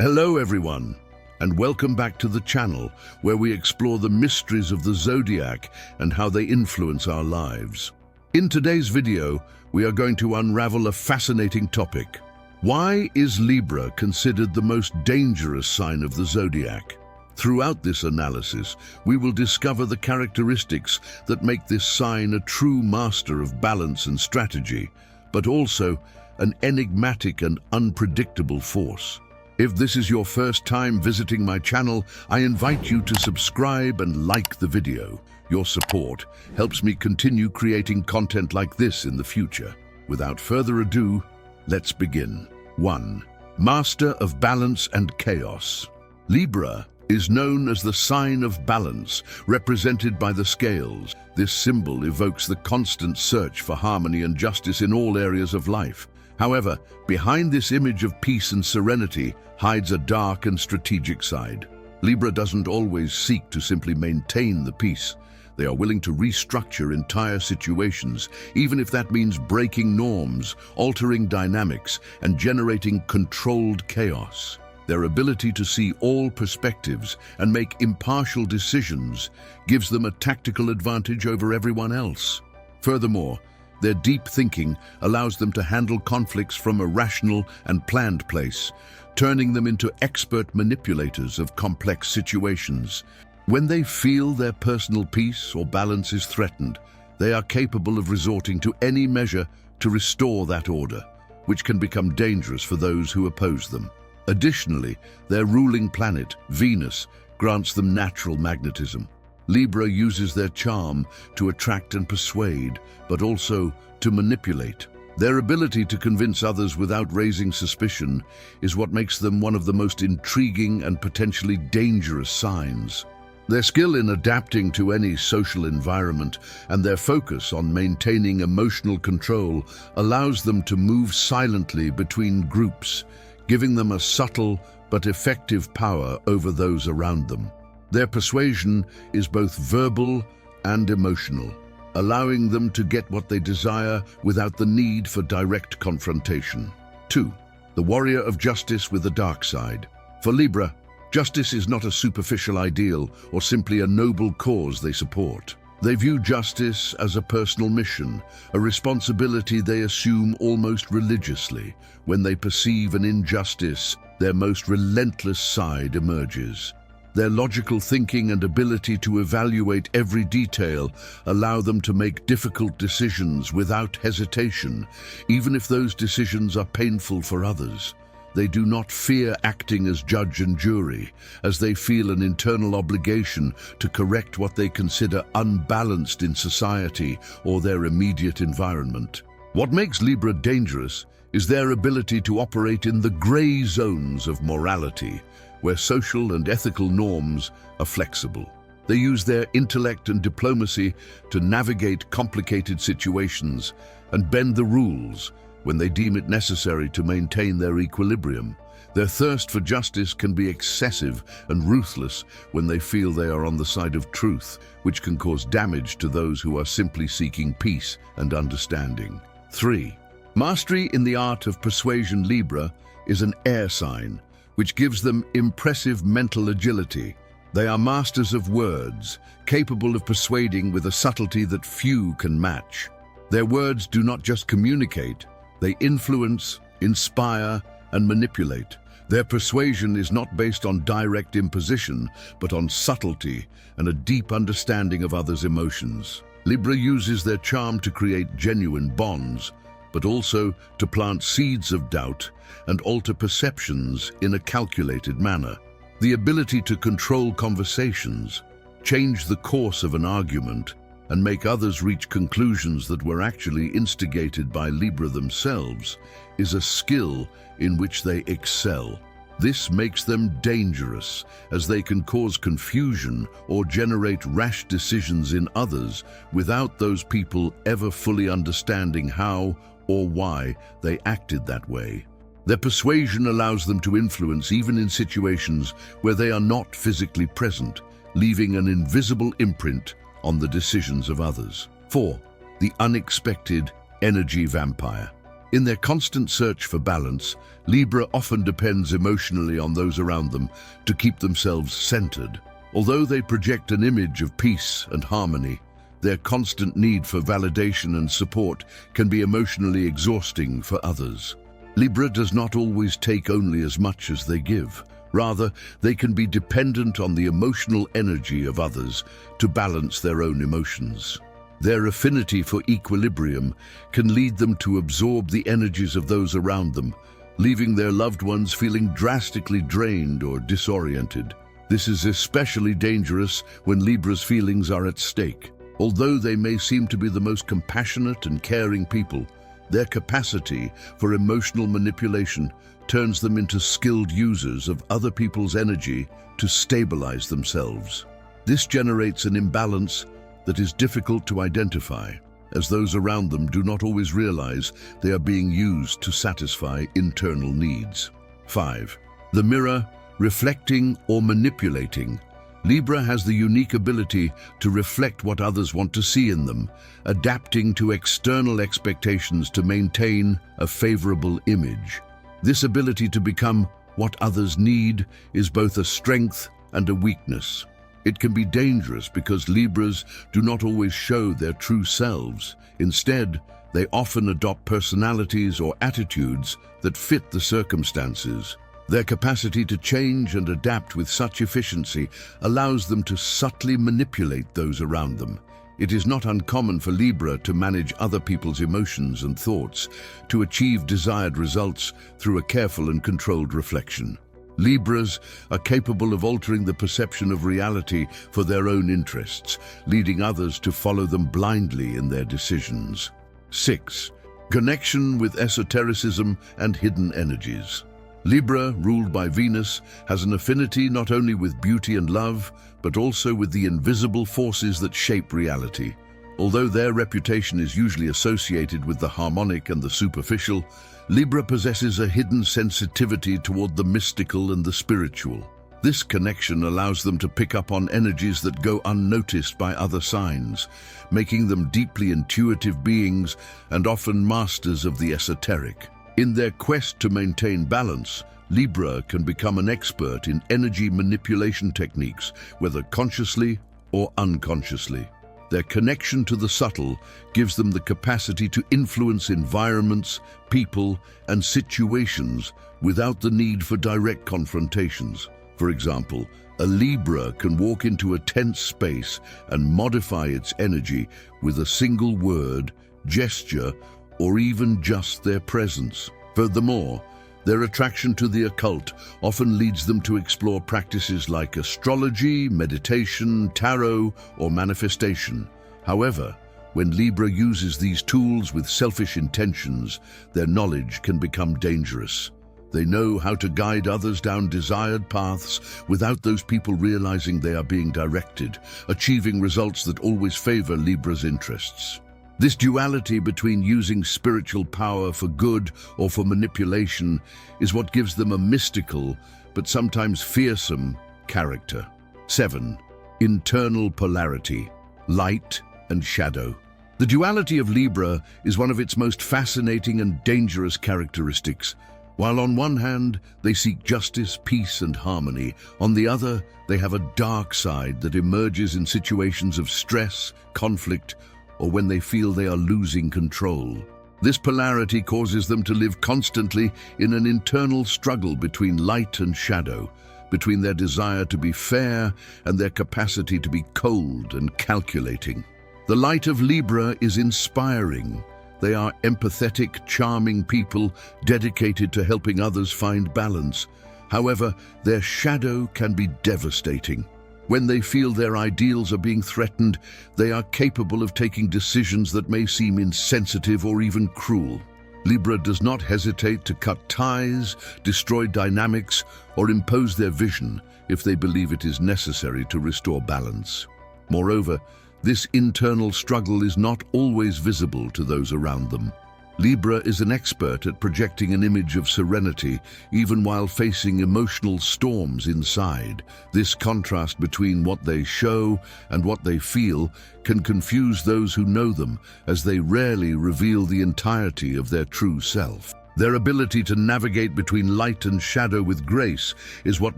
Hello everyone, and welcome back to the channel where we explore the mysteries of the Zodiac and how they influence our lives. In today's video, we are going to unravel a fascinating topic. Why is Libra considered the most dangerous sign of the Zodiac? Throughout this analysis, we will discover the characteristics that make this sign a true master of balance and strategy, but also an enigmatic and unpredictable force. If this is your first time visiting my channel, I invite you to subscribe and like the video. Your support helps me continue creating content like this in the future. Without further ado, let's begin. 1. Master of Balance and Chaos. Libra is known as the sign of balance, represented by the scales. This symbol evokes the constant search for harmony and justice in all areas of life. However, behind this image of peace and serenity hides a dark and strategic side. Libra doesn't always seek to simply maintain the peace. They are willing to restructure entire situations, even if that means breaking norms, altering dynamics, and generating controlled chaos. Their ability to see all perspectives and make impartial decisions gives them a tactical advantage over everyone else. Furthermore, their deep thinking allows them to handle conflicts from a rational and planned place, turning them into expert manipulators of complex situations. When they feel their personal peace or balance is threatened, they are capable of resorting to any measure to restore that order, which can become dangerous for those who oppose them. Additionally, their ruling planet, Venus, grants them natural magnetism. Libra uses their charm to attract and persuade, but also to manipulate. Their ability to convince others without raising suspicion is what makes them one of the most intriguing and potentially dangerous signs. Their skill in adapting to any social environment and their focus on maintaining emotional control allows them to move silently between groups, giving them a subtle but effective power over those around them. Their persuasion is both verbal and emotional, allowing them to get what they desire without the need for direct confrontation. 2. The warrior of justice with a dark side. For Libra, justice is not a superficial ideal or simply a noble cause they support. They view justice as a personal mission, a responsibility they assume almost religiously. When they perceive an injustice, their most relentless side emerges. Their logical thinking and ability to evaluate every detail allow them to make difficult decisions without hesitation, even if those decisions are painful for others. They do not fear acting as judge and jury, as they feel an internal obligation to correct what they consider unbalanced in society or their immediate environment. What makes Libra dangerous is their ability to operate in the gray zones of morality, where social and ethical norms are flexible. They use their intellect and diplomacy to navigate complicated situations and bend the rules when they deem it necessary to maintain their equilibrium. Their thirst for justice can be excessive and ruthless when they feel they are on the side of truth, which can cause damage to those who are simply seeking peace and understanding. 3. Mastery in the art of persuasion. Libra is an air sign, which gives them impressive mental agility. They are masters of words, capable of persuading with a subtlety that few can match. Their words do not just communicate, they influence, inspire, and manipulate. Their persuasion is not based on direct imposition, but on subtlety and a deep understanding of others' emotions. Libra uses their charm to create genuine bonds, but also to plant seeds of doubt and alter perceptions in a calculated manner. The ability to control conversations, change the course of an argument, and make others reach conclusions that were actually instigated by Libra themselves is a skill in which they excel. This makes them dangerous, as they can cause confusion or generate rash decisions in others without those people ever fully understanding how or why they acted that way. Their persuasion allows them to influence even in situations where they are not physically present, leaving an invisible imprint on the decisions of others. 4. The unexpected energy vampire. In their constant search for balance, Libra often depends emotionally on those around them to keep themselves centered. Although they project an image of peace and harmony, their constant need for validation and support can be emotionally exhausting for others. Libra does not always take only as much as they give. Rather, they can be dependent on the emotional energy of others to balance their own emotions. Their affinity for equilibrium can lead them to absorb the energies of those around them, leaving their loved ones feeling drastically drained or disoriented. This is especially dangerous when Libra's feelings are at stake. Although they may seem to be the most compassionate and caring people, their capacity for emotional manipulation turns them into skilled users of other people's energy to stabilize themselves. This generates an imbalance that is difficult to identify, as those around them do not always realize they are being used to satisfy internal needs. 5. The mirror, reflecting or manipulating. Libra has the unique ability to reflect what others want to see in them, adapting to external expectations to maintain a favorable image. This ability to become what others need is both a strength and a weakness. It can be dangerous because Libras do not always show their true selves. Instead, they often adopt personalities or attitudes that fit the circumstances. Their capacity to change and adapt with such efficiency allows them to subtly manipulate those around them. It is not uncommon for Libra to manage other people's emotions and thoughts to achieve desired results through a careful and controlled reflection. Libras are capable of altering the perception of reality for their own interests, leading others to follow them blindly in their decisions. 6. Connection with esotericism and hidden energies. Libra, ruled by Venus, has an affinity not only with beauty and love, but also with the invisible forces that shape reality. Although their reputation is usually associated with the harmonic and the superficial, Libra possesses a hidden sensitivity toward the mystical and the spiritual. This connection allows them to pick up on energies that go unnoticed by other signs, making them deeply intuitive beings and often masters of the esoteric. In their quest to maintain balance, Libra can become an expert in energy manipulation techniques, whether consciously or unconsciously. Their connection to the subtle gives them the capacity to influence environments, people, and situations without the need for direct confrontations. For example, a Libra can walk into a tense space and modify its energy with a single word, gesture, or even just their presence. Furthermore, their attraction to the occult often leads them to explore practices like astrology, meditation, tarot, or manifestation. However, when Libra uses these tools with selfish intentions, their knowledge can become dangerous. They know how to guide others down desired paths without those people realizing they are being directed, achieving results that always favor Libra's interests. This duality between using spiritual power for good or for manipulation is what gives them a mystical, but sometimes fearsome, character. 7. Internal polarity, light and shadow. The duality of Libra is one of its most fascinating and dangerous characteristics. While on one hand, they seek justice, peace, and harmony, on the other, they have a dark side that emerges in situations of stress, conflict, or when they feel they are losing control. This polarity causes them to live constantly in an internal struggle between light and shadow, between their desire to be fair and their capacity to be cold and calculating. The light of Libra is inspiring. They are empathetic, charming people dedicated to helping others find balance. However, their shadow can be devastating. When they feel their ideals are being threatened, they are capable of taking decisions that may seem insensitive or even cruel. Libra does not hesitate to cut ties, destroy dynamics, or impose their vision if they believe it is necessary to restore balance. Moreover, this internal struggle is not always visible to those around them. Libra is an expert at projecting an image of serenity, even while facing emotional storms inside. This contrast between what they show and what they feel can confuse those who know them, as they rarely reveal the entirety of their true self. Their ability to navigate between light and shadow with grace is what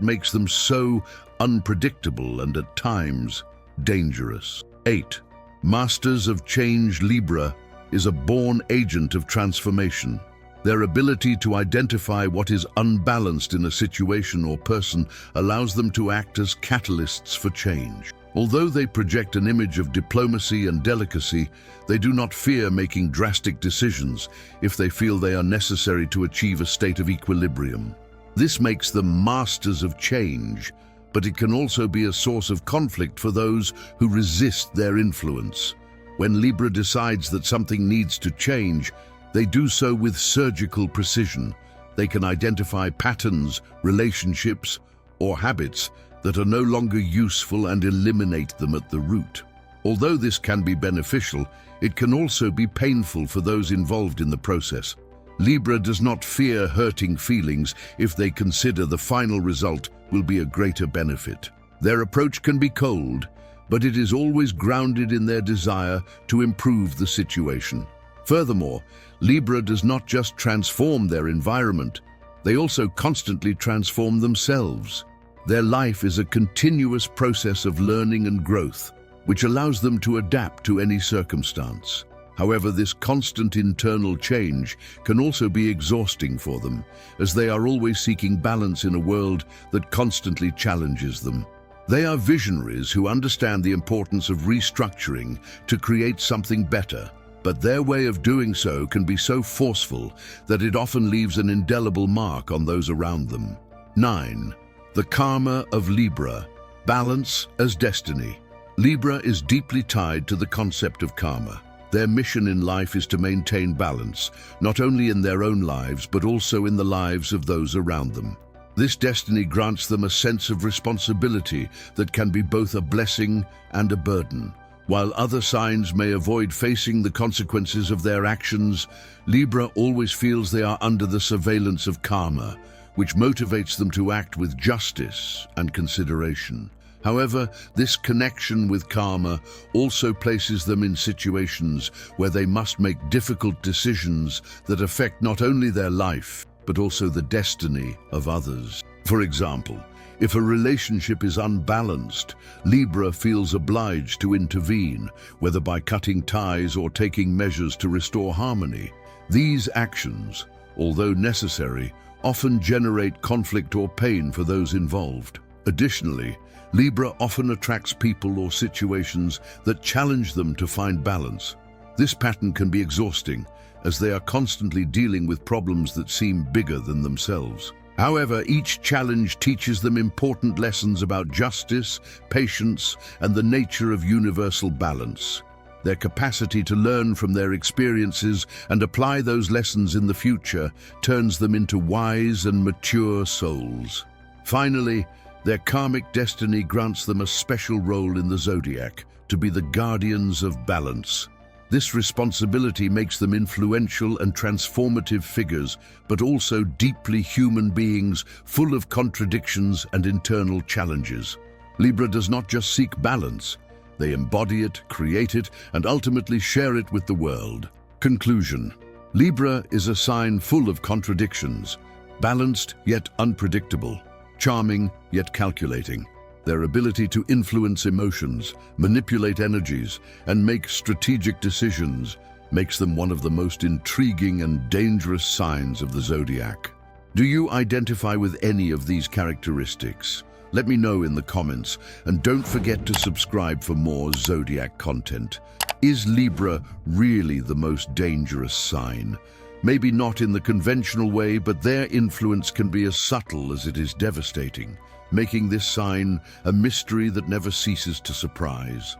makes them so unpredictable and at times dangerous. 8. Masters of Change. Libra is a born agent of transformation. Their ability to identify what is unbalanced in a situation or person allows them to act as catalysts for change. Although they project an image of diplomacy and delicacy, they do not fear making drastic decisions if they feel they are necessary to achieve a state of equilibrium. This makes them masters of change, but it can also be a source of conflict for those who resist their influence. When Libra decides that something needs to change, they do so with surgical precision. They can identify patterns, relationships, or habits that are no longer useful and eliminate them at the root. Although this can be beneficial, it can also be painful for those involved in the process. Libra does not fear hurting feelings if they consider the final result will be a greater benefit. Their approach can be cold, but it is always grounded in their desire to improve the situation. Furthermore, Libra does not just transform their environment, they also constantly transform themselves. Their life is a continuous process of learning and growth, which allows them to adapt to any circumstance. However, this constant internal change can also be exhausting for them, as they are always seeking balance in a world that constantly challenges them. They are visionaries who understand the importance of restructuring to create something better, but their way of doing so can be so forceful that it often leaves an indelible mark on those around them. 9. The karma of Libra. Balance as destiny. Libra is deeply tied to the concept of karma. Their mission in life is to maintain balance, not only in their own lives, but also in the lives of those around them. This destiny grants them a sense of responsibility that can be both a blessing and a burden. While other signs may avoid facing the consequences of their actions, Libra always feels they are under the surveillance of karma, which motivates them to act with justice and consideration. However, this connection with karma also places them in situations where they must make difficult decisions that affect not only their life, but also the destiny of others. For example, if a relationship is unbalanced, Libra feels obliged to intervene, whether by cutting ties or taking measures to restore harmony. These actions, although necessary, often generate conflict or pain for those involved. Additionally, Libra often attracts people or situations that challenge them to find balance. This pattern can be exhausting, as they are constantly dealing with problems that seem bigger than themselves. However, each challenge teaches them important lessons about justice, patience, and the nature of universal balance. Their capacity to learn from their experiences and apply those lessons in the future turns them into wise and mature souls. Finally, their karmic destiny grants them a special role in the Zodiac, to be the guardians of balance. This responsibility makes them influential and transformative figures, but also deeply human beings, full of contradictions and internal challenges. Libra does not just seek balance. They embody it, create it, and ultimately share it with the world. Conclusion. Libra is a sign full of contradictions, balanced yet unpredictable, charming yet calculating. Their ability to influence emotions, manipulate energies, and make strategic decisions makes them one of the most intriguing and dangerous signs of the Zodiac. Do you identify with any of these characteristics? Let me know in the comments, and don't forget to subscribe for more Zodiac content. Is Libra really the most dangerous sign? Maybe not in the conventional way, but their influence can be as subtle as it is devastating, making this sign a mystery that never ceases to surprise.